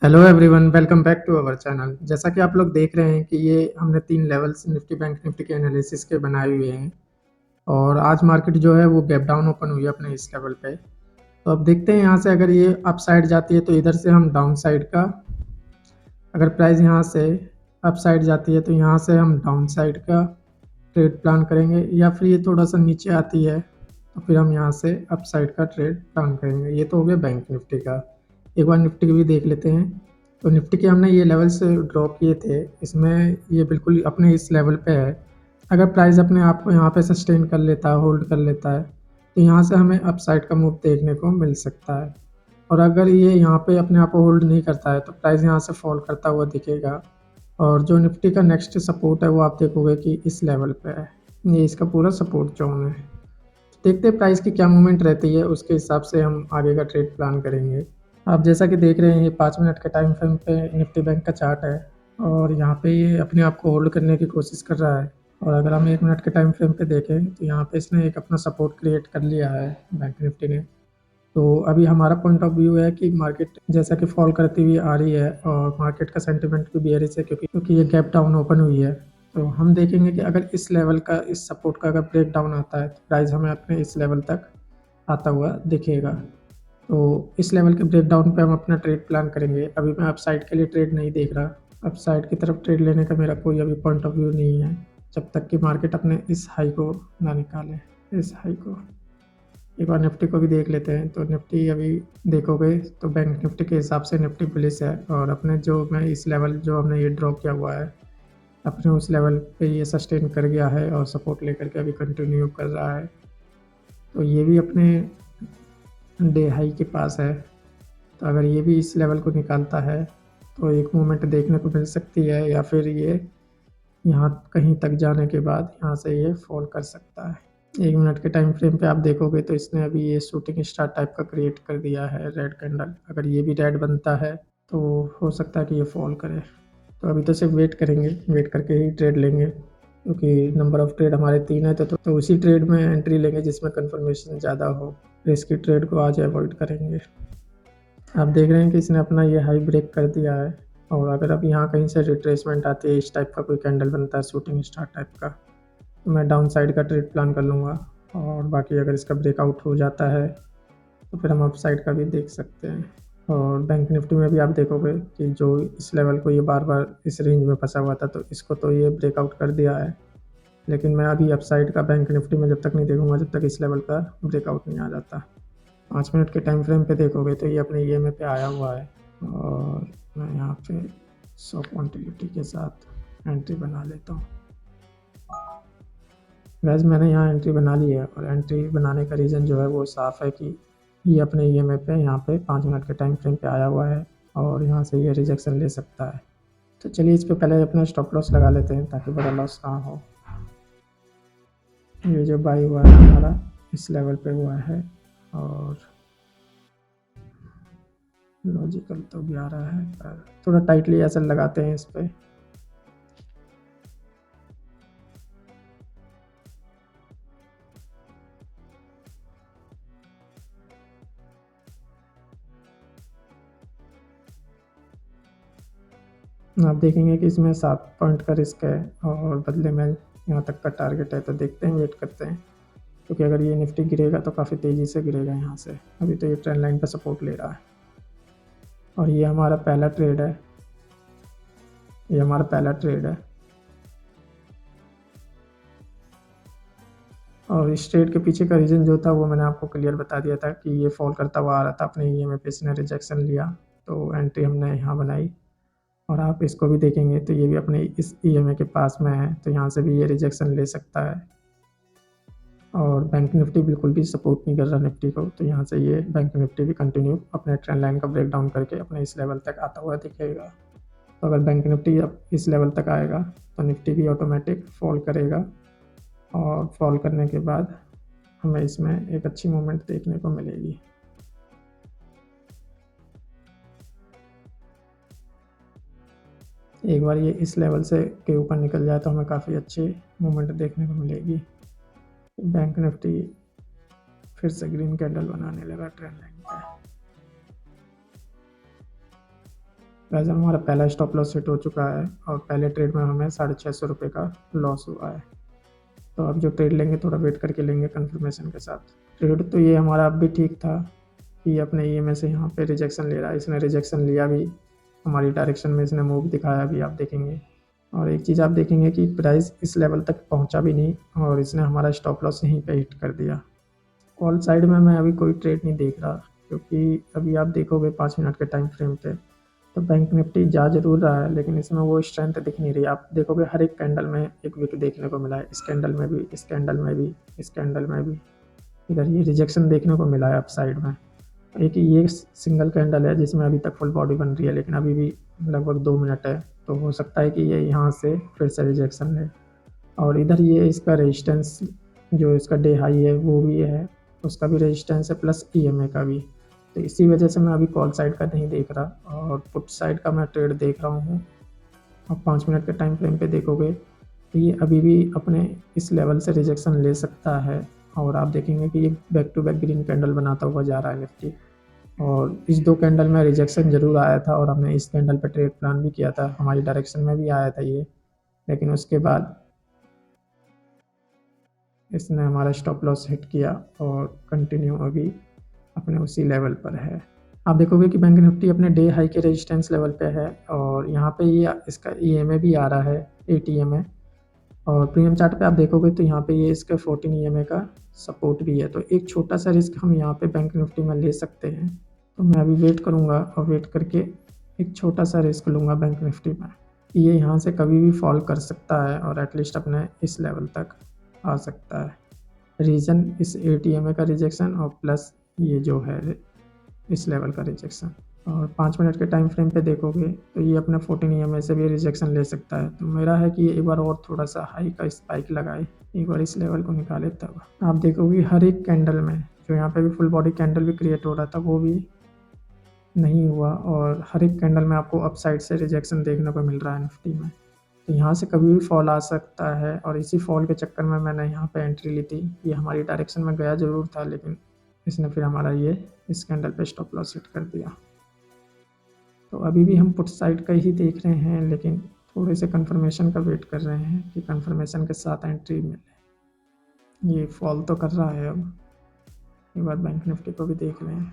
Hello everyone, welcome back to our channel. जैसा कि आप लोग देख रहे हैं कि ये हमने 3 लेवल्स निफ्टी बैंक निफ्टी के एनालिसिस के बनाए हुए हैं और आज मार्केट जो है वो गैप डाउन ओपन हुई है अपने इस लेवल पे। तो अब देखते हैं यहाँ से अगर ये अप साइड जाती है तो इधर से हम डाउन साइड का, अगर प्राइस यहाँ से अप साइड जाती है तो यहाँ से हम डाउन साइड का ट्रेड प्लान करेंगे, या फिर ये थोड़ा सा नीचे आती है तो फिर हम यहाँ से अप साइड का ट्रेड प्लान करेंगे। ये तो हो गया बैंक निफ्टी का। एक बार निफ्टी की भी देख लेते हैं। तो निफ्टी के हमने ये लेवल से ड्रॉ किए थे, इसमें ये बिल्कुल अपने इस लेवल पे है। अगर प्राइस अपने आप को यहाँ पे सस्टेन कर लेता है, होल्ड कर लेता है, तो यहाँ से हमें अप साइड का मूव देखने को मिल सकता है। और अगर ये यहाँ पे अपने आप को होल्ड नहीं करता है तो प्राइस यहाँ से फॉल करता हुआ दिखेगा। और जो निफ्टी का नेक्स्ट सपोर्ट है वो आप देखोगे कि इस लेवल पे है। ये इसका पूरा सपोर्ट जोन है। देखते हैं प्राइस की क्या मूवमेंट रहती है, उसके हिसाब से हम आगे का ट्रेड प्लान करेंगे। आप जैसा कि देख रहे हैं ये 5 मिनट के टाइम फ्रेम पे निफ्टी बैंक का चार्ट है और यहाँ पे ये अपने आप को होल्ड करने की कोशिश कर रहा है। और अगर हम 1 मिनट के टाइम फ्रेम पे देखें तो यहाँ पे इसने एक अपना सपोर्ट क्रिएट कर लिया है बैंक निफ्टी ने। तो अभी हमारा पॉइंट ऑफ व्यू है कि मार्केट जैसा कि फॉल करती हुई आ रही है और मार्केट का सेंटिमेंट भी बेयरिश है, क्योंकि ये गैप डाउन ओपन हुई है। तो हम देखेंगे कि अगर इस लेवल का, इस सपोर्ट का अगर ब्रेक डाउन आता है तो प्राइस हमें अपने इस लेवल तक आता हुआ दिखेगा। तो इस लेवल के ब्रेक डाउन पे हम अपना ट्रेड प्लान करेंगे। अभी मैं अपसाइड के लिए ट्रेड नहीं देख रहा, अपसाइड की तरफ ट्रेड लेने का मेरा कोई अभी पॉइंट ऑफ व्यू नहीं है जब तक कि मार्केट अपने इस हाई को ना निकाले, इस हाई को। एक बार निफ्टी को भी देख लेते हैं। तो निफ्टी अभी देखोगे तो बैंक निफ्टी के हिसाब से निफ्टी पुलिस है और अपने जो मैं इस लेवल जो हमने ये ड्रॉ किया हुआ है अपने उस लेवल पे ये सस्टेन कर गया है और सपोर्ट लेकर के अभी कंटिन्यू कर रहा है। तो ये भी अपने डे हाई के पास है। तो अगर ये भी इस लेवल को निकालता है तो एक मूवमेंट देखने को मिल सकती है, या फिर ये यहाँ कहीं तक जाने के बाद यहाँ से ये फॉल कर सकता है। 1 मिनट के टाइम फ्रेम पे आप देखोगे तो इसने अभी ये शूटिंग स्टार टाइप का क्रिएट कर दिया है रेड कैंडल। अगर ये भी रेड बनता है तो हो सकता है कि ये फॉल करे। तो अभी तो सिर्फ वेट करेंगे, वेट करके ही ट्रेड लेंगे, क्योंकि नंबर ऑफ ट्रेड हमारे 3 है। तो उसी ट्रेड में एंट्री लेंगे जिसमें कन्फर्मेशन ज़्यादा हो। रिस्की ट्रेड को आज अवॉइड करेंगे। आप देख रहे हैं कि इसने अपना ये हाई ब्रेक कर दिया है और अगर अब यहाँ कहीं से रिट्रेसमेंट आती है, इस टाइप का कोई कैंडल बनता है शूटिंग स्टार टाइप का, तो मैं डाउन साइड का ट्रेड प्लान कर लूँगा। और बाकी अगर इसका ब्रेकआउट हो जाता है तो फिर हम अप साइड का भी देख सकते हैं। और बैंक निफ्टी में भी आप देखोगे कि जो इस लेवल को ये बार बार इस रेंज में फंसा हुआ था, तो इसको तो ये ब्रेकआउट कर दिया है। लेकिन मैं अभी अप साइड का बैंक निफ्टी में जब तक नहीं देखूंगा जब तक इस लेवल का ब्रेकआउट नहीं आ जाता। 5 मिनट के टाइम फ्रेम पे देखोगे तो ये अपने ईएमए पे आया हुआ है और मैं यहाँ पे 100 क्वान्टिटी के साथ एंट्री बना लेता हूँ। वैसे मैंने यहाँ एंट्री बना ली है और एंट्री बनाने का रीज़न जो है वो साफ़ है कि ये अपने ईएमए पे यहाँ पे 5 मिनट के टाइम फ्रेम पे आया हुआ है और यहाँ से ये रिजेक्शन ले सकता है। तो चलिए इस पे पहले अपना स्टॉप लॉस लगा लेते हैं ताकि बड़ा लॉस ना हो। ये जो बाई हुआ है हमारा इस लेवल पे हुआ है और लॉजिकल तो भी आ रहा है, पर थोड़ा टाइटली ऐसा लगाते हैं इस पे। आप देखेंगे कि इसमें 7 पॉइंट का रिस्क है और बदले में यहाँ तक का टारगेट है। तो देखते हैं, वेट करते हैं, क्योंकि अगर ये निफ्टी गिरेगा तो काफ़ी तेज़ी से गिरेगा यहाँ से। अभी तो ये ट्रेंड लाइन पर सपोर्ट ले रहा है और ये हमारा पहला ट्रेड है, ये हमारा पहला ट्रेड है। और इस ट्रेड के पीछे का रीज़न जो था वो मैंने आपको क्लियर बता दिया था कि ये फॉल करता हुआ आ रहा था अपने ईएमए पे, इसने रिजेक्शन लिया तो एंट्री हमने यहाँ बनाई। और आप इसको भी देखेंगे तो ये भी अपने इस ईएमए के पास में है, तो यहाँ से भी ये रिजेक्शन ले सकता है। और बैंक निफ्टी बिल्कुल भी सपोर्ट नहीं कर रहा निफ्टी को, तो यहाँ से ये बैंक निफ्टी भी कंटिन्यू अपने ट्रेंड लाइन का ब्रेक डाउन करके अपने इस लेवल तक आता हुआ दिखेगा। तो अगर बैंक निफ्टी अब इस लेवल तक आएगा तो निफ्टी भी ऑटोमेटिक फॉल करेगा और फॉल करने के बाद हमें इसमें एक अच्छी मूवमेंट देखने को मिलेगी। एक बार ये इस लेवल से के ऊपर निकल जाए तो हमें काफ़ी अच्छी मूवमेंट देखने को मिलेगी। बैंक निफ्टी फिर से ग्रीन कैंडल बनाने लगा ट्रेंड लाइन पे। वैसे हमारा पहला स्टॉप लॉस हिट हो चुका है और पहले ट्रेड में हमें 650 का लॉस हुआ है। तो अब जो ट्रेड लेंगे थोड़ा वेट करके लेंगे कंफर्मेशन के साथ। ट्रेड तो ये हमारा अब भी ठीक था कि अपने EMA से यहाँ पे रिजेक्शन ले रहा है, इसने रिजेक्शन लिया भी, हमारी डायरेक्शन में इसने मूव दिखाया भी, आप देखेंगे। और एक चीज़ आप देखेंगे कि प्राइस इस लेवल तक पहुँचा भी नहीं और इसने हमारा स्टॉप लॉस यहीं पे हिट कर दिया। कॉल साइड में मैं अभी कोई ट्रेड नहीं देख रहा, क्योंकि अभी आप देखोगे 5 मिनट के टाइम फ्रेम पे तो बैंक निफ्टी जा जरूर रहा है, लेकिन इसमें वो स्ट्रेंथ दिख नहीं रही। आप देखोगे हर एक कैंडल में एक विक देखने को मिला है, इस कैंडल में भी, इस कैंडल में भी, इस कैंडल में भी। इधर ये रिजेक्शन देखने को मिला है अप साइड में। एक ये सिंगल कैंडल है जिसमें अभी तक फुल बॉडी बन रही है, लेकिन अभी भी लगभग 2 मिनट है, तो हो सकता है कि ये यहाँ से फिर से रिजेक्शन ले। और इधर ये इसका रेजिस्टेंस, जो इसका डे हाई है वो भी है, उसका भी रेजिस्टेंस है, प्लस EMA का भी। तो इसी वजह से मैं अभी कॉल साइड का नहीं देख रहा और पुट साइड का मैं ट्रेड देख रहा हूँ। अब 5 मिनट के टाइम फ्रेम पे देखोगे तो ये अभी भी अपने इस लेवल से रिजेक्शन ले सकता है और आप देखेंगे कि ये back to back green candle बनाता हुआ जा रहा है निफ्टी। और इस 2 कैंडल में रिजेक्शन जरूर आया था और हमने इस कैंडल पर ट्रेड प्लान भी किया था, हमारी डायरेक्शन में भी आया था ये, लेकिन उसके बाद इसने हमारा स्टॉप लॉस हिट किया और कंटिन्यू अभी अपने उसी लेवल पर है। आप देखोगे कि बैंक निफ्टी अपने डे हाई के रेजिस्टेंस लेवल पे है और यहाँ पे ये इसका EMA भी आ रहा है, 8 EMA। और प्रीमियम चार्ट पे आप देखोगे तो यहाँ पे ये इसका 14 EMA का सपोर्ट भी है। तो एक छोटा सा रिस्क हम यहाँ पे बैंक निफ्टी में ले सकते हैं। तो मैं अभी वेट करूँगा और वेट करके एक छोटा सा रिस्क लूँगा बैंक निफ्टी में। ये यहाँ से कभी भी फॉल कर सकता है और एटलीस्ट अपने इस लेवल तक आ सकता है। रीज़न इस 8 EMA का रिजेक्शन और प्लस ये जो है इस लेवल का रिजेक्शन। और 5 मिनट के टाइम फ्रेम पे देखोगे तो ये अपने 14 EMA से भी रिजेक्शन ले सकता है। तो मेरा है कि एक बार और थोड़ा सा हाई का स्पाइक लगाए, एक बार इस लेवल को निकाले, तब आप देखोगे हर एक कैंडल में, जो यहाँ पे भी फुल बॉडी कैंडल भी क्रिएट हो रहा था वो भी नहीं हुआ और हर एक कैंडल में आपको अपसाइड से रिजेक्शन देखने को मिल रहा है निफ्टी में। तो यहाँ से कभी भी फॉल आ सकता है और इसी फॉल के चक्कर में मैंने यहाँ पे एंट्री ली थी। ये हमारी डायरेक्शन में गया ज़रूर था, लेकिन इसने फिर हमारा ये इस कैंडल पे स्टॉप लॉस हिट कर दिया। तो अभी भी हम पुट साइड का ही देख रहे हैं, लेकिन थोड़े से कंफर्मेशन का वेट कर रहे हैं कि कंफर्मेशन के साथ एंट्री मिले। ये फॉल तो कर रहा है, अब एक बार बैंक निफ्टी को भी देख लें।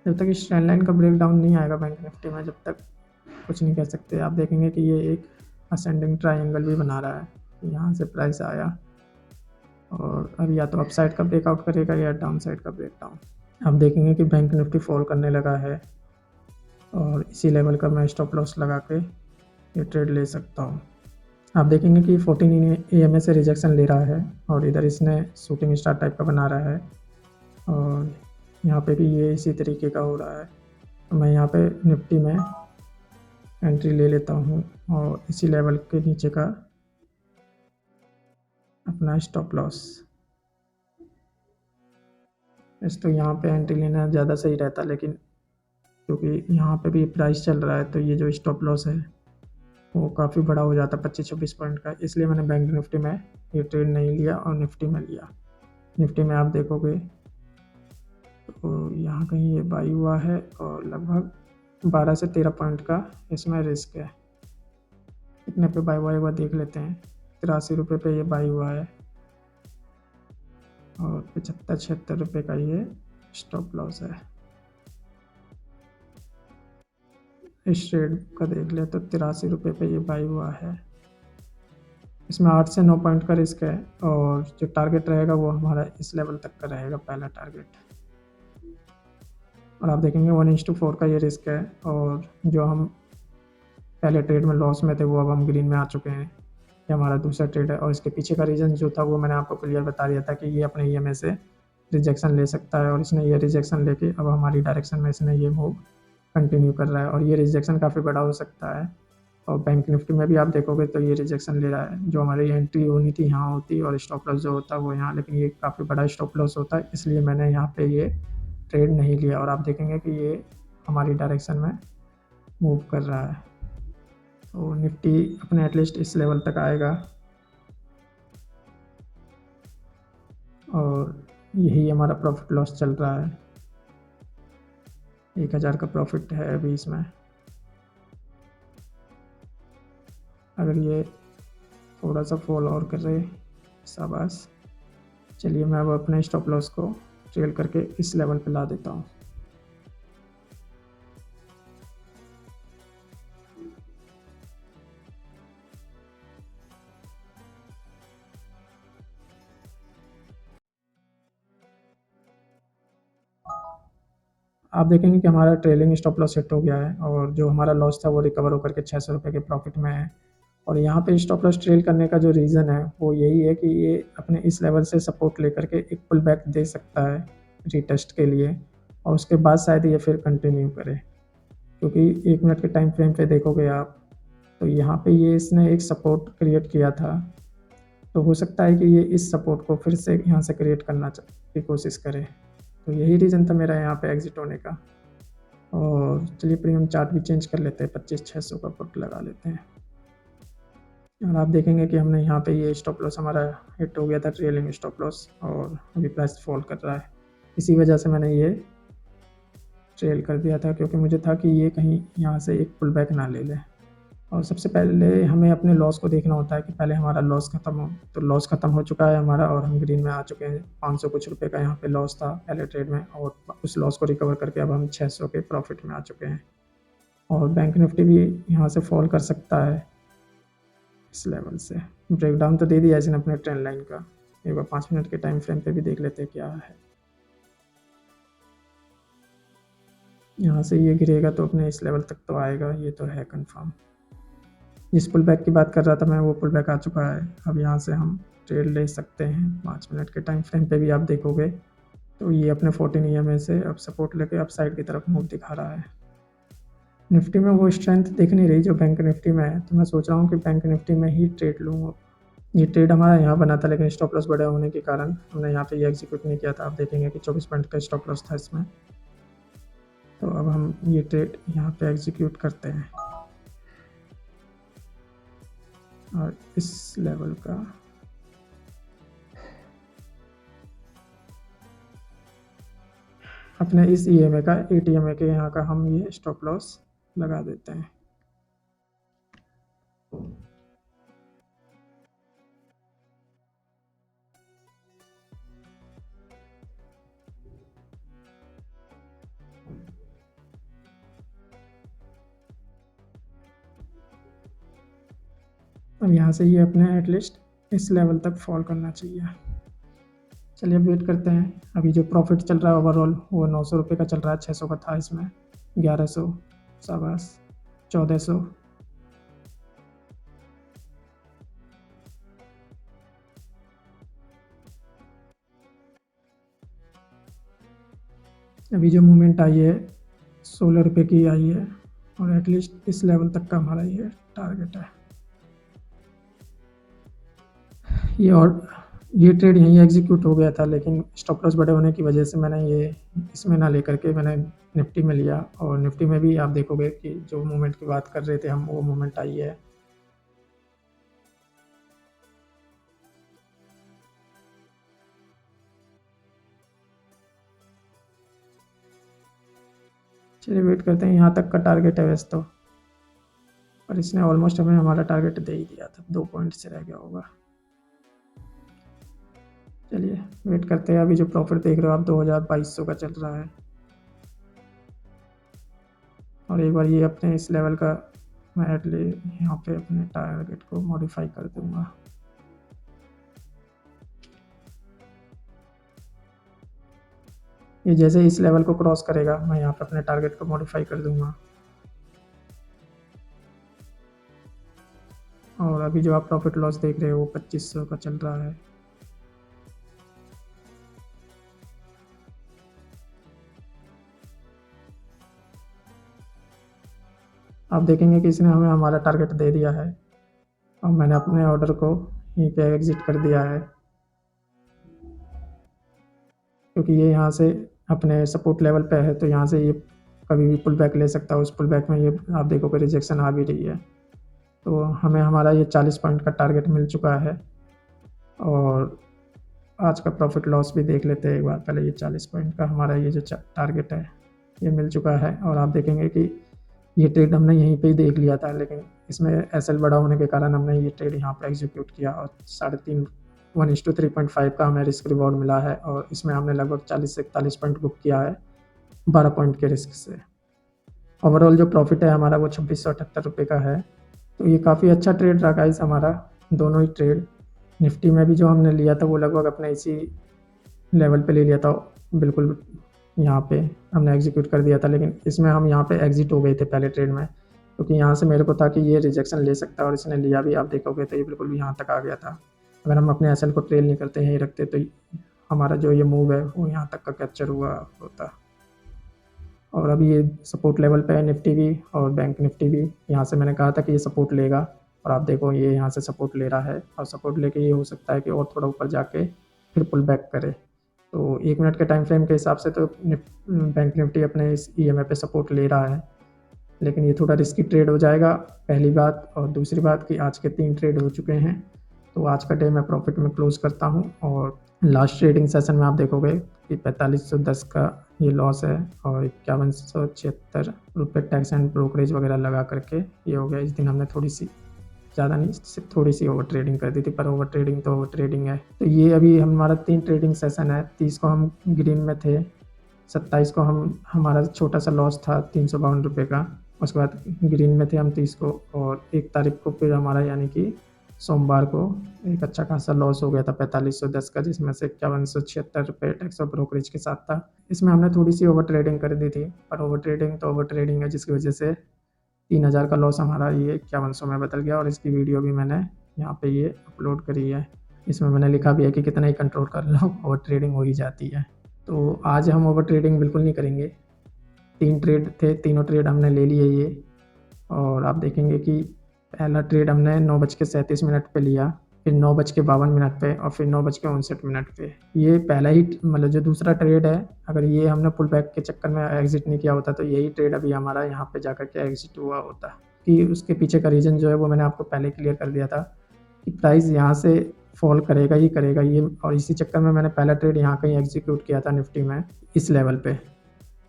जब तक इस ट्रेंड लाइन का ब्रेक डाउन नहीं आएगा बैंक निफ्टी में, जब तक कुछ नहीं कह सकते। आप देखेंगे कि ये एक असेंडिंग ट्रायंगल भी बना रहा है, यहाँ से प्राइस आया और अब या तो अपसाइड का ब्रेकआउट करेगा या डाउन साइड का ब्रेकडाउन। आप देखेंगे कि बैंक निफ्टी फॉल करने लगा है और इसी लेवल का मैं स्टॉप लॉस लगा के ये ट्रेड ले सकता हूँ। आप देखेंगे कि 14 EMA से रिजेक्शन ले रहा है और इधर इसने शूटिंग स्टार टाइप का बना रहा है और यहाँ पे भी ये इसी तरीके का हो रहा है। तो मैं यहाँ पे निफ्टी में एंट्री ले लेता हूँ और इसी लेवल के नीचे का अपना स्टॉप लॉस। इस तो यहाँ पे एंट्री लेना ज़्यादा सही रहता, लेकिन क्योंकि यहाँ पे भी प्राइस चल रहा है तो ये जो स्टॉप लॉस है वो काफ़ी बड़ा हो जाता है, 25-26 पॉइंट का, इसलिए मैंने बैंक निफ्टी में ये ट्रेड नहीं लिया और निफ्टी में लिया। निफ्टी में आप देखोगे तो यहाँ कहीं ये बाई हुआ है और लगभग 12 से 13 पॉइंट का इसमें रिस्क है। कितने पे बाई हुआ एक बार देख लेते हैं। 83 रुपये पे ये बाई हुआ है और 75-76 रुपये का ये स्टॉप लॉस है। इस ट्रेड का देख ले तो 83 रुपये पे ये बाई हुआ है। इसमें 8 से 9 पॉइंट का रिस्क है और जो टारगेट रहेगा वो हमारा इस लेवल तक का रहेगा, पहला टारगेट। और आप देखेंगे 1:4 का ये रिस्क है और जो हम पहले ट्रेड में लॉस में थे वो अब हम ग्रीन में आ चुके हैं। ये हमारा दूसरा ट्रेड है और इसके पीछे का रीज़न जो था वो मैंने आपको क्लियर बता दिया था कि ये अपने EMA से रिजेक्शन ले सकता है और इसने ये रिजेक्शन लेके अब हमारी डायरेक्शन में इसने ये मूव कंटिन्यू कर रहा है और ये रिजेक्शन काफ़ी बड़ा हो सकता है। और बैंक निफ्टी में भी आप देखोगे तो ये रिजेक्शन ले रहा है, जो हमारी एंट्री होनी थी यहाँ होती और स्टॉप लॉस जो होता है वो यहाँ, लेकिन ये काफ़ी बड़ा स्टॉप लॉस होता है, इसलिए मैंने यहाँ पे ये ट्रेड नहीं लिया। और आप देखेंगे कि ये हमारी डायरेक्शन में मूव कर रहा है। तो निफ्टी अपने एटलीस्ट इस लेवल तक आएगा और यही हमारा प्रॉफिट लॉस चल रहा है। 1000 का प्रॉफिट है अभी इसमें। अगर ये थोड़ा सा फॉल और करे, शाबाश। चलिए मैं अब अपने स्टॉप लॉस को ट्रेल करके इस लेवल पे ला देता हूँ। आप देखेंगे कि हमारा ट्रेलिंग स्टॉप लॉस हिट हो गया है और जो हमारा लॉस था वो रिकवर होकर के 600 रुपये के प्रॉफिट में है। और यहाँ पे स्टॉप लॉस ट्रेल करने का जो रीज़न है वो यही है कि ये अपने इस लेवल से सपोर्ट लेकर के एक पुल बैक दे सकता है रीटेस्ट के लिए, और उसके बाद शायद ये फिर कंटिन्यू करे, क्योंकि 1 मिनट के टाइम फ्रेम पे देखोगे आप तो यहाँ पे ये इसने एक सपोर्ट क्रिएट किया था, तो हो सकता है कि ये इस सपोर्ट को फिर से यहाँ से क्रिएट करना की कोशिश करे। तो यही रीज़न था मेरा यहाँ पे एग्जिट होने का। और चलिए प्रीमियम चार्ट भी चेंज कर लेते हैं, 25,600 का पुट लगा लेते हैं। और आप देखेंगे कि हमने यहाँ पे ये स्टॉप लॉस हमारा हिट हो गया था, ट्रेलिंग स्टॉप लॉस, और अभी प्राइस फॉल कर रहा है। इसी वजह से मैंने ये ट्रेल कर दिया था, क्योंकि मुझे था कि ये कहीं यहाँ से एक पुल बैक ना ले ले। और सबसे पहले हमें अपने लॉस को देखना होता है कि पहले हमारा लॉस ख़त्म हो। तो लॉस ख़त्म हो चुका है हमारा और हम ग्रीन में आ चुके हैं। 500 कुछ रुपये का यहाँ पे लॉस था पहले ट्रेड में, और उस लॉस को रिकवर करके अब हम 600 के प्रॉफिट में आ चुके हैं। और बैंक निफ्टी भी यहाँ से फॉल कर सकता है इस लेवल से। ब्रेकडाउन तो दे दिया इसने अपने ट्रेंड लाइन का, एक बार 5 मिनट के टाइम फ्रेम पे भी देख लेते हैं क्या है। यहाँ से ये गिरेगा तो अपने इस लेवल तक तो आएगा, ये तो है कंफर्म। जिस पुल बैक की बात कर रहा था मैं, वो पुल बैक आ चुका है। अब यहाँ से हम ट्रेड ले सकते हैं। 5 मिनट के टाइम फ्रेम पे भी आप देखोगे तो ये अपने 14 EMA से अब सपोर्ट लेके अप साइड की तरफ मूव दिखा रहा है। निफ्टी में वो स्ट्रेंथ दिख नहीं रही जो बैंक निफ्टी में है, तो मैं सोच रहा हूँ कि बैंक निफ्टी में ही ट्रेड लूँ। ये ट्रेड हमारा यहाँ बना था, लेकिन स्टॉप लॉस बड़े होने के कारण हमने यहाँ पे ये एग्जीक्यूट नहीं किया था। आप देखेंगे कि 24 पॉइंट का स्टॉप लॉस था इसमें। तो अब हम ये ट्रेड यहाँ पे एग्जीक्यूट करते हैं और इस लेवल का अपने इस EMA का 8 EMA के यहाँ का हम ये स्टॉप लॉस लगा देते हैं। अब यहाँ से ये अपने एटलीस्ट इस लेवल तक फॉल करना चाहिए। चलिए वेट करते हैं। अभी जो प्रॉफिट चल रहा है ओवरऑल वो 900 रुपये का चल रहा है, 600 का था इसमें, 1100, शाबाश, 1400। अभी जो मूवमेंट आई है 16 रुपये की आई है, और एटलीस्ट इस लेवल तक का हमारा ये टारगेट है। ये ट्रेड यहीं एग्जीक्यूट हो गया था, लेकिन स्टॉप लॉस बड़े होने की वजह से मैंने ये इसमें ना लेकर के मैंने निफ्टी में लिया। और निफ्टी में भी आप देखोगे कि जो मूवमेंट की बात कर रहे थे हम, वो मूवमेंट आई है। चलिए वेट करते हैं, यहाँ तक का टारगेट है वैसे तो, पर इसने ऑलमोस्ट हमें हमारा टारगेट दे ही दिया था, 2 पॉइंट से रह गया होगा। चलिए वेट करते हैं। अभी जो प्रॉफिट देख रहे हो आप 2200 का चल रहा है, और एक बार ये अपने इस लेवल का मैं एटलीस्ट यहाँ पे अपने टारगेट को मॉडिफाई कर दूंगा। ये जैसे इस लेवल को क्रॉस करेगा मैं यहाँ पे अपने टारगेट को मॉडिफाई कर दूंगा। और अभी जो आप प्रॉफिट लॉस देख रहे हो वो 2500 का चल रहा है। आप देखेंगे कि इसने हमें हमारा टारगेट दे दिया है, और मैंने अपने ऑर्डर को यहीं पे एग्जिट कर दिया है, क्योंकि ये यहाँ से अपने सपोर्ट लेवल पे है, तो यहाँ से ये कभी भी पुल बैक ले सकता है। उस पुल बैक में ये आप देखोगे रिजेक्शन आ भी रही है। तो हमें हमारा ये 40 पॉइंट का टारगेट मिल चुका है। और आज का प्रॉफिट लॉस भी देख लेते हैं एक बार। पहले ये 40 पॉइंट का हमारा ये जो टारगेट है ये मिल चुका है, और आप देखेंगे कि ये ट्रेड हमने यहीं पे ही देख लिया था, लेकिन इसमें एसएल बड़ा होने के कारण हमने ये ट्रेड यहाँ पे एग्जीक्यूट किया और 3.5 1:3.5 का हमें रिस्क रिवॉर्ड मिला है और इसमें हमने लगभग 40 से 41 पॉइंट बुक किया है 12 पॉइंट के रिस्क से। ओवरऑल जो प्रॉफिट है हमारा वो 2678 रुपये का है। तो ये काफ़ी अच्छा ट्रेड रहा गाइस हमारा, दोनों ही ट्रेड। निफ्टी में भी जो हमने लिया था वो लगभग अपने इसी लेवल पे ले लिया था, बिल्कुल यहाँ पे हमने एग्जीक्यूट कर दिया था, लेकिन इसमें हम यहाँ पे एग्जिट हो गए थे पहले ट्रेड में, क्योंकि यहाँ से मेरे को था कि ये रिजेक्शन ले सकता है और इसने लिया भी। आप देखोगे तो ये बिल्कुल भी यहाँ तक आ गया था। अगर हम अपने एसएल को ट्रेल नहीं करते यहीं रखते तो हमारा जो ये मूव है वो यहाँ तक का कैप्चर हुआ होता। और अभी ये सपोर्ट लेवल पे है निफ्टी भी और बैंक निफ्टी भी। यहाँ से मैंने कहा था कि ये सपोर्ट लेगा और आप देखो ये यहाँ से सपोर्ट ले रहा है और सपोर्ट लेके ये हो सकता है कि और थोड़ा ऊपर जाके फिर पुल बैक करे। तो 1 मिनट के टाइम फ्रेम के हिसाब से तो बैंक निफ्टी अपने इस ईएमए पे सपोर्ट ले रहा है, लेकिन ये थोड़ा रिस्की ट्रेड हो जाएगा, पहली बात। और दूसरी बात कि आज के 3 ट्रेड हो चुके हैं, तो आज का डे मैं प्रॉफिट में क्लोज करता हूँ। और लास्ट ट्रेडिंग सेशन में आप देखोगे कि 4510 का ये लॉस है और 5176 रुपये टैक्स एंड ब्रोकरेज वगैरह लगा करके ये हो गया। इस दिन हमने थोड़ी सी, ज़्यादा नहीं, सिर्फ थोड़ी सी ओवर ट्रेडिंग कर दी थी, पर ओवर ट्रेडिंग तो ओवर ट्रेडिंग है। तो ये अभी हमारा 3 ट्रेडिंग सेशन है। 30 को हम ग्रीन में थे, 27 को हमारा छोटा सा लॉस था 352 रुपये का, उसके बाद ग्रीन में थे हम 30 को, और 1 तारीख को फिर हमारा यानी कि सोमवार को एक अच्छा खासा लॉस हो गया था 4510 का, जिसमें से 5176 रुपये टैक्स और ब्रोकरेज के साथ था। इसमें हमने थोड़ी सी ओवर ट्रेडिंग कर दी थी, पर ओवर ट्रेडिंग तो ओवर ट्रेडिंग है, जिसकी वजह से 3000 का लॉस हमारा ये 5100 में बदल गया। और इसकी वीडियो भी मैंने यहाँ पे ये अपलोड करी है, इसमें मैंने लिखा भी है कि कितना ही कंट्रोल कर लो ओवर ट्रेडिंग हो ही जाती है। तो आज हम ओवर ट्रेडिंग बिल्कुल नहीं करेंगे। 3 ट्रेड थे, तीनों ट्रेड हमने ले लिए ये, और आप देखेंगे कि पहला ट्रेड हमने 9:37 पे लिया, फिर 9:52 पे और फिर 9:59 पे। ये पहला ही मतलब जो दूसरा ट्रेड है, अगर ये हमने पुल बैक के चक्कर में एग्जिट नहीं किया होता तो यही ट्रेड अभी हमारा यहाँ पे जाकर के एग्जिट हुआ होता। कि उसके पीछे का रीज़न जो है वो मैंने आपको पहले क्लियर कर दिया था कि प्राइस यहाँ से फॉल करेगा ही करेगा ये, और इसी चक्कर में मैंने पहला ट्रेड यहाँ कहीं एग्जीक्यूट किया था निफ्टी में, इस लेवल पे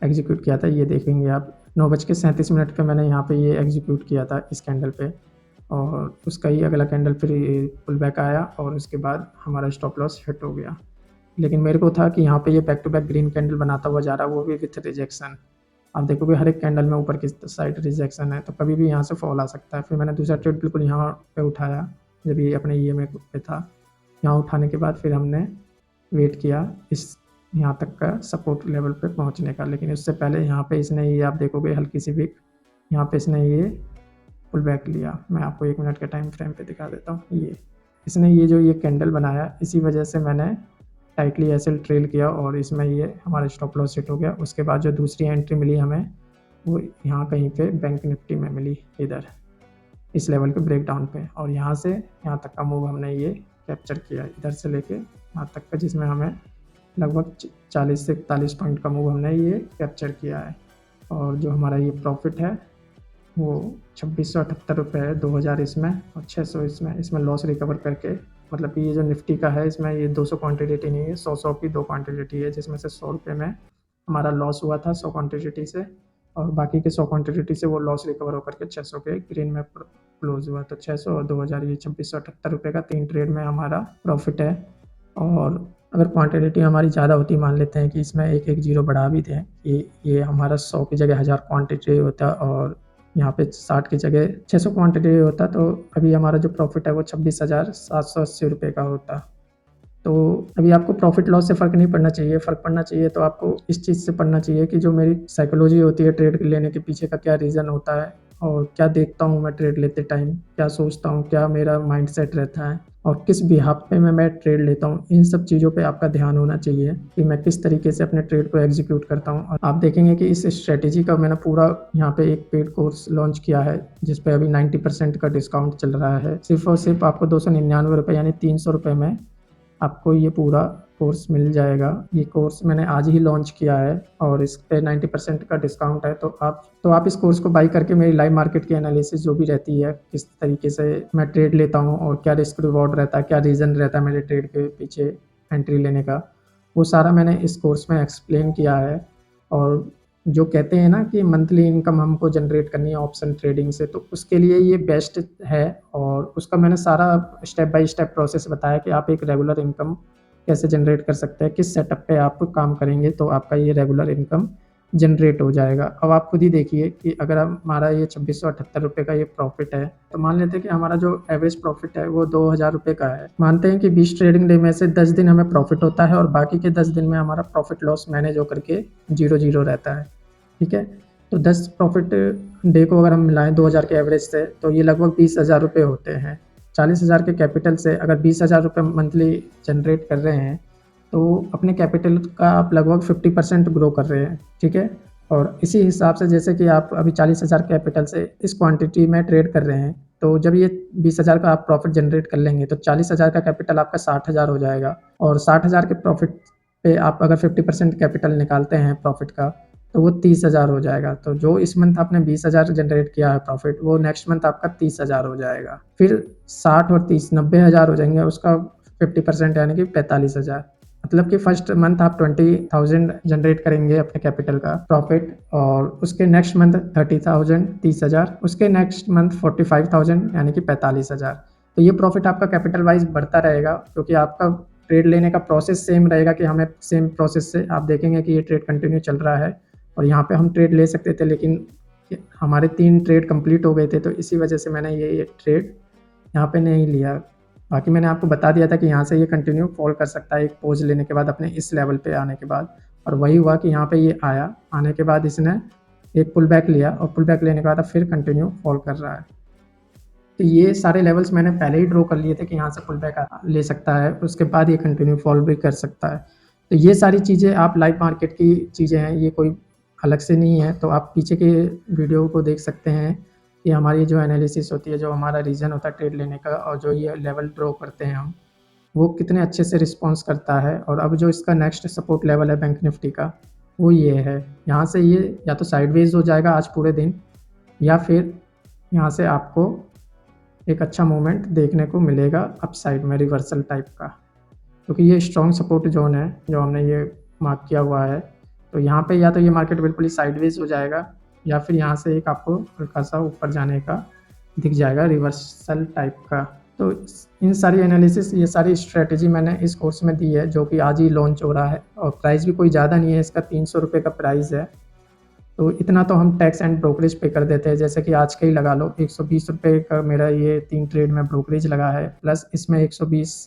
एग्जीक्यूट किया था। ये देखेंगे आप 9:37 पे मैंने यहाँ पे ये एग्जीक्यूट किया था इस कैंडल पे, और उसका ही अगला कैंडल फिर पुल बैक आया और उसके बाद हमारा स्टॉप लॉस हिट हो गया। लेकिन मेरे को था कि यहाँ पे ये back to back green candle बनाता हुआ जा रहा है, वो भी विथ रिजेक्शन। आप देखोगे हर एक कैंडल में ऊपर की साइड रिजेक्शन है, तो कभी भी यहाँ से फॉल आ सकता है। फिर मैंने दूसरा ट्रेड बिल्कुल यहाँ पे उठाया जब ये अपने ईएमए पे था। यहाँ उठाने के बाद फिर हमने वेट किया इस यहाँ तक का सपोर्ट लेवल पे पहुँचने का, लेकिन उससे पहले यहाँ पे इसने ये, आप देखोगे हल्की सी भी यहाँ पे इसने ये पुल बैक लिया। मैं आपको 1 मिनट के टाइम फ्रेम पे दिखा देता हूँ। ये इसने ये जो ये कैंडल बनाया, इसी वजह से मैंने टाइटली एसएल ट्रेल किया और इसमें ये हमारा स्टॉप लॉस हिट हो गया। उसके बाद जो दूसरी एंट्री मिली हमें वो यहाँ कहीं पे बैंक निफ्टी में मिली, इधर इस लेवल पे ब्रेकडाउन पे, और यहाँ से यहाँ तक का मूव हमने ये कैप्चर किया, इधर से लेके यहाँ तक का, जिसमें हमें लगभग 40 से 41 पॉइंट का मूव हमने ये कैप्चर किया है। और जो हमारा ये प्रॉफिट है वो 2678 रुपये है, 2000 इसमें और 600 इसमें लॉस रिकवर करके, मतलब कि ये जो निफ्टी का है इसमें ये 200 क्वान्टिटी नहीं है, 100 की 2 क्वान्टिटी है, जिसमें से 100 रुपये में हमारा लॉस हुआ था 100 क्वान्टिटी से, और बाकी के 100 क्वान्टिटी से वो लॉस रिकवर होकर के 600 के ग्रीन में क्लोज हुआ। तो 600 और 2000 ये 2678 रुपये का 3 ट्रेड में हमारा प्रॉफिट है। और अगर क्वांटिटी हमारी ज़्यादा होती, मान लेते हैं कि इसमें एक एक जीरो बढ़ा भी दें, ये हमारा 100 की जगह 1000 क्वांटिटी होता और यहाँ पे 60 की जगह 600 क्वांटिटी होता, तो अभी हमारा जो प्रॉफिट है वो 26,780 रुपये का होता। तो अभी आपको प्रॉफिट लॉस से फ़र्क नहीं पड़ना चाहिए, फ़र्क पड़ना चाहिए तो आपको इस चीज़ से पड़ना चाहिए कि जो मेरी साइकोलॉजी होती है ट्रेड लेने के पीछे का क्या रीज़न होता है, और क्या देखता हूँ मैं ट्रेड लेते टाइम, क्या सोचता हूँ, क्या मेरा माइंडसेट रहता है, और किस बिहाफ पे मैं ट्रेड लेता हूँ। इन सब चीज़ों पे आपका ध्यान होना चाहिए कि मैं किस तरीके से अपने ट्रेड को एग्जीक्यूट करता हूँ। और आप देखेंगे कि इस स्ट्रेटेजी का मैंने पूरा यहाँ पे एक पेड कोर्स लॉन्च किया है, जिस पे अभी 90% का डिस्काउंट चल रहा है। सिर्फ और सिर्फ आपको 299 रुपये यानी 300 रुपये में आपको ये पूरा कोर्स मिल जाएगा। ये कोर्स मैंने आज ही लॉन्च किया है और इस पे 90% का डिस्काउंट है। तो आप इस कोर्स को बाई करके मेरी लाइव मार्केट की एनालिसिस जो भी रहती है, किस तरीके से मैं ट्रेड लेता हूँ और क्या रिस्क रिवॉर्ड रहता है, क्या रीज़न रहता है मेरे ट्रेड के पीछे एंट्री लेने का, वो सारा मैंने इस कोर्स में एक्सप्लेन किया है। और जो कहते हैं ना कि मंथली इनकम हमको जनरेट करनी है ऑप्शन ट्रेडिंग से, तो उसके लिए ये बेस्ट है। और उसका मैंने सारा स्टेप बाय स्टेप प्रोसेस बताया कि आप एक रेगुलर इनकम कैसे जनरेट कर सकते हैं, किस सेटअप पे आप काम करेंगे तो आपका ये रेगुलर इनकम जनरेट हो जाएगा। अब आप खुद ही देखिए कि अगर हमारा ये ₹2678 का ये प्रॉफिट है, तो मान लेते हैं कि हमारा जो एवरेज प्रॉफिट है वो ₹2000 का है। मानते हैं कि 20 ट्रेडिंग डे में से 10 दिन हमें प्रॉफिट होता है और बाकी के 10 दिन में हमारा प्रॉफिट लॉस मैनेज होकर के 0-0 रहता है। ठीक है? तो 10 प्रॉफिट डे को अगर हम मिलाएँ 2000 के एवरेज से, तो ये लगभग ₹20,000 होते हैं। 40,000 के कैपिटल से अगर ₹20,000 मंथली जनरेट कर रहे हैं, तो अपने कैपिटल का आप लगभग 50% ग्रो कर रहे हैं। ठीक है? और इसी हिसाब से जैसे कि आप अभी 40,000 कैपिटल से इस क्वांटिटी में ट्रेड कर रहे हैं, तो जब ये 20,000 का आप प्रॉफिट जनरेट कर लेंगे, तो 40,000 का कैपिटल आपका 60,000 हो जाएगा और 60,000 के प्रॉफिट पे आप अगर 50% कैपिटल निकालते हैं प्रॉफिट का, तो वो 30,000 हो जाएगा। तो जो इस मंथ आपने 20,000 जनरेट किया है प्रॉफिट, वो नेक्स्ट मंथ आपका 30,000 हो जाएगा। फिर 60 और 30 90,000 हो जाएँगे, उसका 50% यानी कि 45,000। मतलब कि फर्स्ट मंथ आप 20,000 जनरेट करेंगे अपने कैपिटल का प्रॉफिट और उसके नेक्स्ट मंथ 30,000 30,000, उसके नेक्स्ट मंथ 45,000 यानी कि 45,000। तो ये प्रॉफिट आपका कैपिटल वाइज़ बढ़ता रहेगा क्योंकि आपका ट्रेड लेने का प्रोसेस सेम रहेगा कि हमें सेम प्रोसेस से आप देखेंगे कि ये ट्रेड कंटिन्यू चल रहा है और यहाँ पे हम ट्रेड ले सकते थे, लेकिन हमारे 3 ट्रेड कंप्लीट हो गए थे, तो इसी वजह से मैंने ये ट्रेड यहाँ पे नहीं लिया। बाकी मैंने आपको बता दिया था कि यहाँ से ये कंटिन्यू फॉल कर सकता है एक पॉज़ लेने के बाद अपने इस लेवल पे आने के बाद, और वही हुआ कि यहाँ पे ये आया, आने के बाद इसने एक पुल बैक लिया और पुल बैक लेने के बाद अब फिर कंटिन्यू फॉल कर रहा है। तो ये सारे लेवल्स मैंने पहले ही ड्रॉ कर लिए थे कि यहाँ से पुल बैक ले सकता है, उसके बाद ये कंटिन्यू फॉल भी कर सकता है। तो ये सारी चीज़ें आप लाइव मार्केट की चीज़ें हैं, ये कोई अलग से नहीं है। तो आप पीछे के वीडियो को देख सकते हैं कि हमारी जो एनालिसिस होती है, जो हमारा रीज़न होता है ट्रेड लेने का और जो ये लेवल ड्रॉ करते हैं हम, वो कितने अच्छे से रिस्पॉन्स करता है। और अब जो इसका नेक्स्ट सपोर्ट लेवल है बैंक निफ्टी का, वो ये है। यहाँ से ये या तो साइडवेज़ हो जाएगा आज पूरे दिन, या फिर यहाँ से आपको एक अच्छा मूवमेंट देखने को मिलेगा अपसाइड में रिवर्सल टाइप का, क्योंकि ये स्ट्रॉन्ग सपोर्ट ज़ोन है जो हमने ये मार्क किया हुआ है। तो यहाँ पे या तो ये मार्केट बिल्कुल ही साइडवेज हो जाएगा या फिर यहाँ से एक आपको हल्का सा ऊपर जाने का दिख जाएगा रिवर्सल टाइप का। तो इन सारी एनालिसिस, ये सारी स्ट्रेटजी मैंने इस कोर्स में दी है जो कि आज ही लॉन्च हो रहा है और प्राइस भी कोई ज़्यादा नहीं है, इसका ₹300 का प्राइस है। तो इतना तो हम टैक्स एंड ब्रोकरेज पे कर देते हैं, जैसे कि आज का ही लगा लो ₹120 का मेरा ये 3 ट्रेड में ब्रोकरेज लगा है, प्लस इसमें 120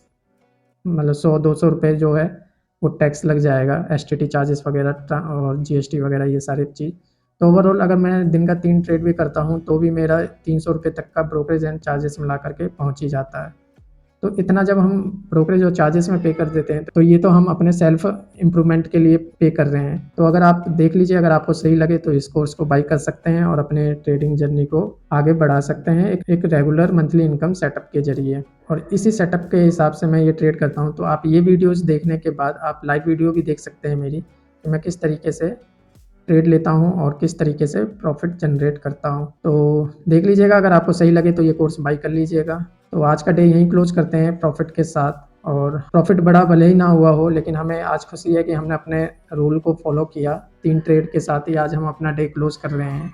मतलब ₹100-200 जो है वो टैक्स लग जाएगा, एसटीटी चार्जेस वगैरह और जीएसटी वगैरह ये सारी चीज़। तो ओवरऑल अगर मैं दिन का 3 ट्रेड भी करता हूँ तो भी मेरा ₹300 तक का ब्रोकरेज एंड चार्जेस मिला करके पहुँच ही जाता है। तो इतना जब हम ब्रोकरेज और चार्जेस में पे कर देते हैं, तो ये तो हम अपने सेल्फ इम्प्रूवमेंट के लिए पे कर रहे हैं। तो अगर आप देख लीजिए, अगर आपको सही लगे तो इस कोर्स को बाय कर सकते हैं और अपने ट्रेडिंग जर्नी को आगे बढ़ा सकते हैं एक रेगुलर मंथली इनकम सेटअप के ज़रिए। और इसी सेटअप के हिसाब से मैं ये ट्रेड करता हूँ। तो आप ये वीडियोज़ देखने के बाद आप लाइव वीडियो भी देख सकते हैं मेरी, कि मैं किस तरीके से ट्रेड लेता हूँ और किस तरीके से प्रॉफिट जनरेट करता हूँ। तो देख लीजिएगा, अगर आपको सही लगे तो ये कोर्स बाय कर लीजिएगा। तो आज का डे यहीं क्लोज करते हैं प्रॉफिट के साथ। और प्रॉफिट बड़ा भले ही ना हुआ हो, लेकिन हमें आज खुशी है कि हमने अपने रूल को फॉलो किया। 3 ट्रेड के साथ ही आज हम अपना डे क्लोज कर रहे हैं।